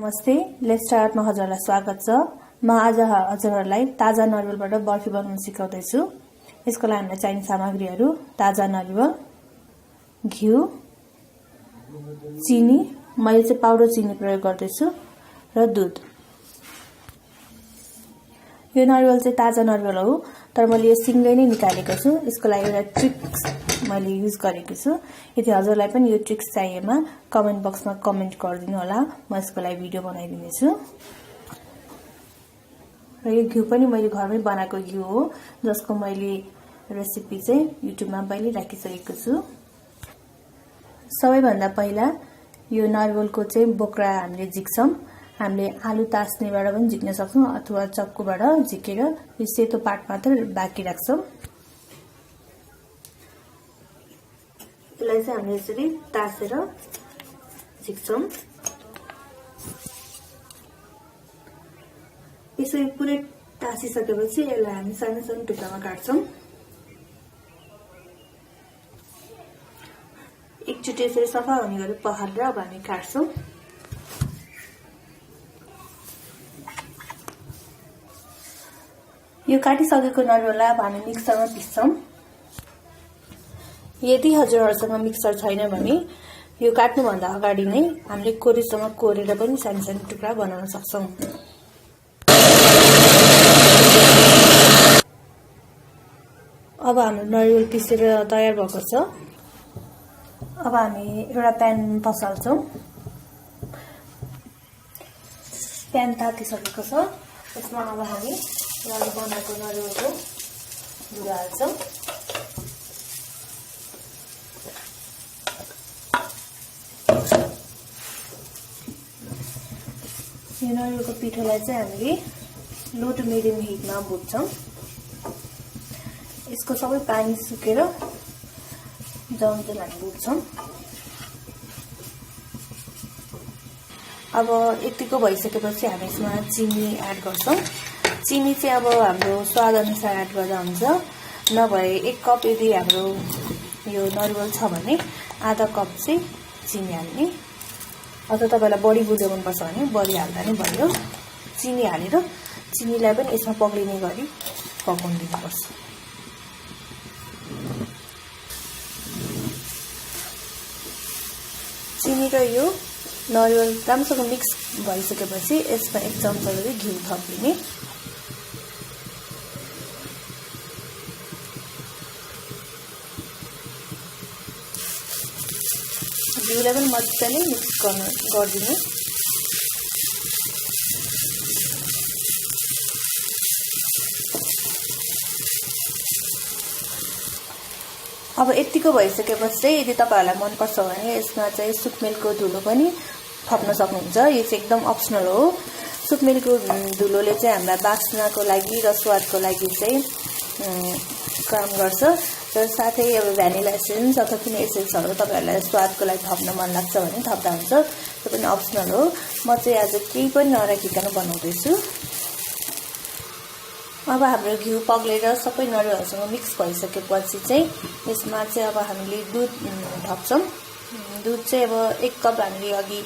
नमस्ते, लेट्स स्टार्टमा हजुरलाई स्वागत छ। म आज हजुरहरूलाई ताजा नरिवलबाट बर्फी बनाउन सिकाउँदै छु। यसको लागि हामीलाई चाहिने सामग्रीहरू ताजा नरिवल, घिउ, चिनी, मैले चाहिँ पाउडर चिनी प्रयोग गर्दैछु र दुध। यो नरिवल चाहिँ ताजा नरिवल हो, तर मैले यो सिङ्गै नै निकालेको छु। यसको लागि एउटा ट्रिक्स मैले युज गरेको छु। यदि हजुरलाई पनि यो ट्रिक्स चाहिएमा कमेन्ट बक्समा कमेन्ट गरिदिनु होला, म यसको लागि भिडियो बनाइदिनेछु। र यो घिउ पनि मैले घरमै बनाएको घिउ हो, जसको मैले रेसिपी चाहिँ युट्युबमा पहिले राखिसकेको छु। सबैभन्दा पहिला यो नरिवलको चाहिँ बोक्रा हामीले झिक्छौँ। हामीले आलु तास्नेबाट पनि झिक्न सक्छौँ अथवा चक्कुबाट झिकेर यो सेतो पार्ट मात्र बाँकी राख्छौँ। यसलाई चाहिँ हामीले यसरी तासेर झिक्छौँ। यसरी पुरै तासिसकेपछि यसलाई हामी सानो सानो टुक्रामा काट्छौँ। एकचोटि यसरी सफा हुने गरी पखालेर अब हामी काट्छौँ। यो काटिसकेको नरिवललाई अब हामी मिक्सरमा पिस्छौँ। यदि हजुरहरूसँग मिक्सर छैन भने यो काट्नुभन्दा अगाडि नै हामीले कोरीसँग कोरेर पनि सानो सानो टुक्रा बनाउन सक्छौँ। अब हाम्रो नरिवल पिसेर तयार भएको छ। अब हामी एउटा प्यान पसाल्छौँ। प्यान तातिसकेको छ। यसमा अब हामी बनाएको नरिवलको धुलो हाल्छौँ। यो नरिवलको पिठोलाई चाहिँ हामीले लो टु मिडियम हिटमा भुट्छौँ। यसको सबै पानी सुकेर जमजेल हामी भुट्छौँ। अब यतिको भइसकेपछि हामी यसमा चिनी एड गर्छौँ। चिनी चाहिँ अब हाम्रो स्वाद अनुसार एड गर्दा हुन्छ। नभए 1 कप यदि हाम्रो यो नरिवल छ भने आधा कप चाहिँ चिनी हाल्ने, अथवा तपाईँलाई बढी बुझ्यो मनपर्छ भने बढी हाल्दा नै भयो। चिनी हालेर चिनीलाई पनि यसमा पग्लिने गरी पकाउन दिनुपर्छ। चिनी र यो नरिवल राम्रोसँग मिक्स भइसकेपछि यसमा 1 चम्चा गरी घिउ थपिने। घिउलाई पनि मजाले मिक्स गरिदिनु। अब यतिको भइसकेपछि चाहिँ यदि तपाईँहरूलाई मनपर्छ भने यसमा चाहिँ सुकमेलको धुलो पनि थप्न सक्नुहुन्छ। यो चाहिँ एकदम अप्सनल हो। सुकमेलको धुलोले चाहिँ हामीलाई बास्नाको लागि र स्वादको लागि चाहिँ काम गर्छ। र साथै अब भ्यानिला एसेन्स अथवा कुनै एसेन्सहरू तपाईँहरूलाई स्वादको लागि थप्न मन लाग्छ भने थप्दा हुन्छ। त्यो पनि अप्सनल हो। म चाहिँ आज केही पनि नराखिकन बनाउँदैछु। अब हाम्रो घिउ पग्लेर सबै नरिवलसँग मिक्स भइसकेपछि चाहिँ यसमा चाहिँ अब हामीले दुध थप्छौँ। दुध चाहिँ अब 1 कप हामीले अघि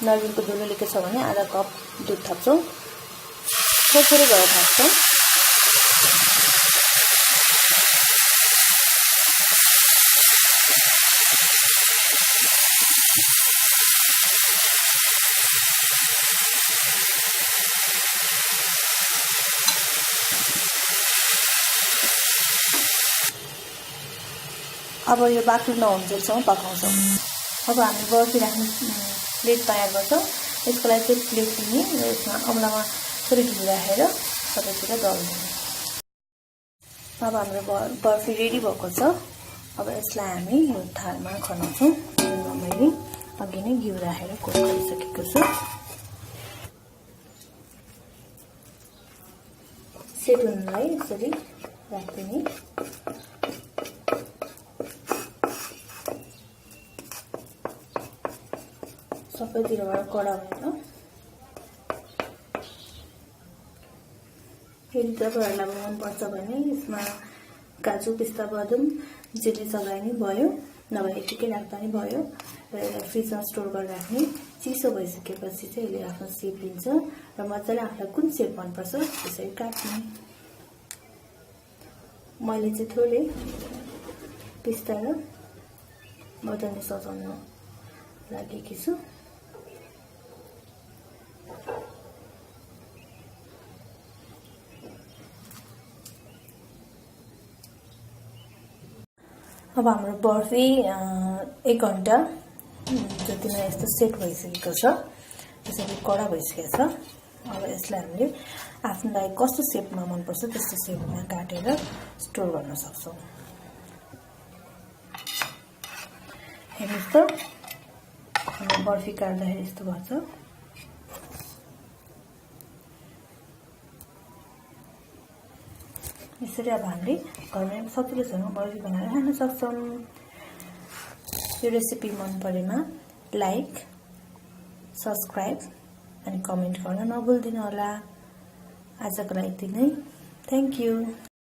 नरिवलको धुलो लिएको छ भने आधा कप दुध थप्छौँ। थोरै गरेर थप्छौँ। अब यो बाक्लो नहुन्जेलसम्म पकाउँछौँ। अब हामी बर्फी राख्ने प्लेट तयार गर्छौँ। यसको लागि चाहिँ प्लेट लिने र यसमा औँलामा थोरै घिउ राखेर सबैतिर दल्दिने। अब हाम्रो बर्फी रेडी भएको छ। अब यसलाई हामी यो थालमा खनाउँछौँ। यसमा मैले अघि नै घिउ राखेर कोट गरिसकेको छु। सेट हुनलाई यसरी राखिदिने। सबैतिरबाट कडा भएर। फेरि तपाईँहरूलाई मनपर्छ भने यसमा काजु, पिस्ता, बदाम जेले चलाए नि भयो, नभए यतिकै राख्दा नि भयो। र फ्रिजमा स्टोर गरेर राख्ने। चिसो भइसकेपछि चाहिँ यसले आफ्नो सेप लिन्छ र मजाले आफूलाई कुन सेप मनपर्छ त्यसरी काट्ने। मैले चाहिँ थोरै पिस्ता र बदाम सजाउन लागेकी छु। अब हाम्रो बर्फी 1 घण्टा जतिमा यस्तो सेट भइसकेको छ, त्यसरी कडा भइसकेको छ। अब यसलाई हामीले आफूलाई कस्तो सेपमा मनपर्छ त्यस्तो सेपमा काटेर स्टोर गर्न सक्छौँ। हेर्नुहोस् त हाम्रो बर्फी काट्दाखेरि यस्तो भन्छ। यसरी अब हामीले घरमा सजिलोसँग बर्फी बनाएर खान सक्छौँ। यो रेसिपी मन परेमा लाइक, सब्सक्राइब अनि कमेन्ट गर्न नभुल्दिनु होला। आजको लागि यति नै। Thank you.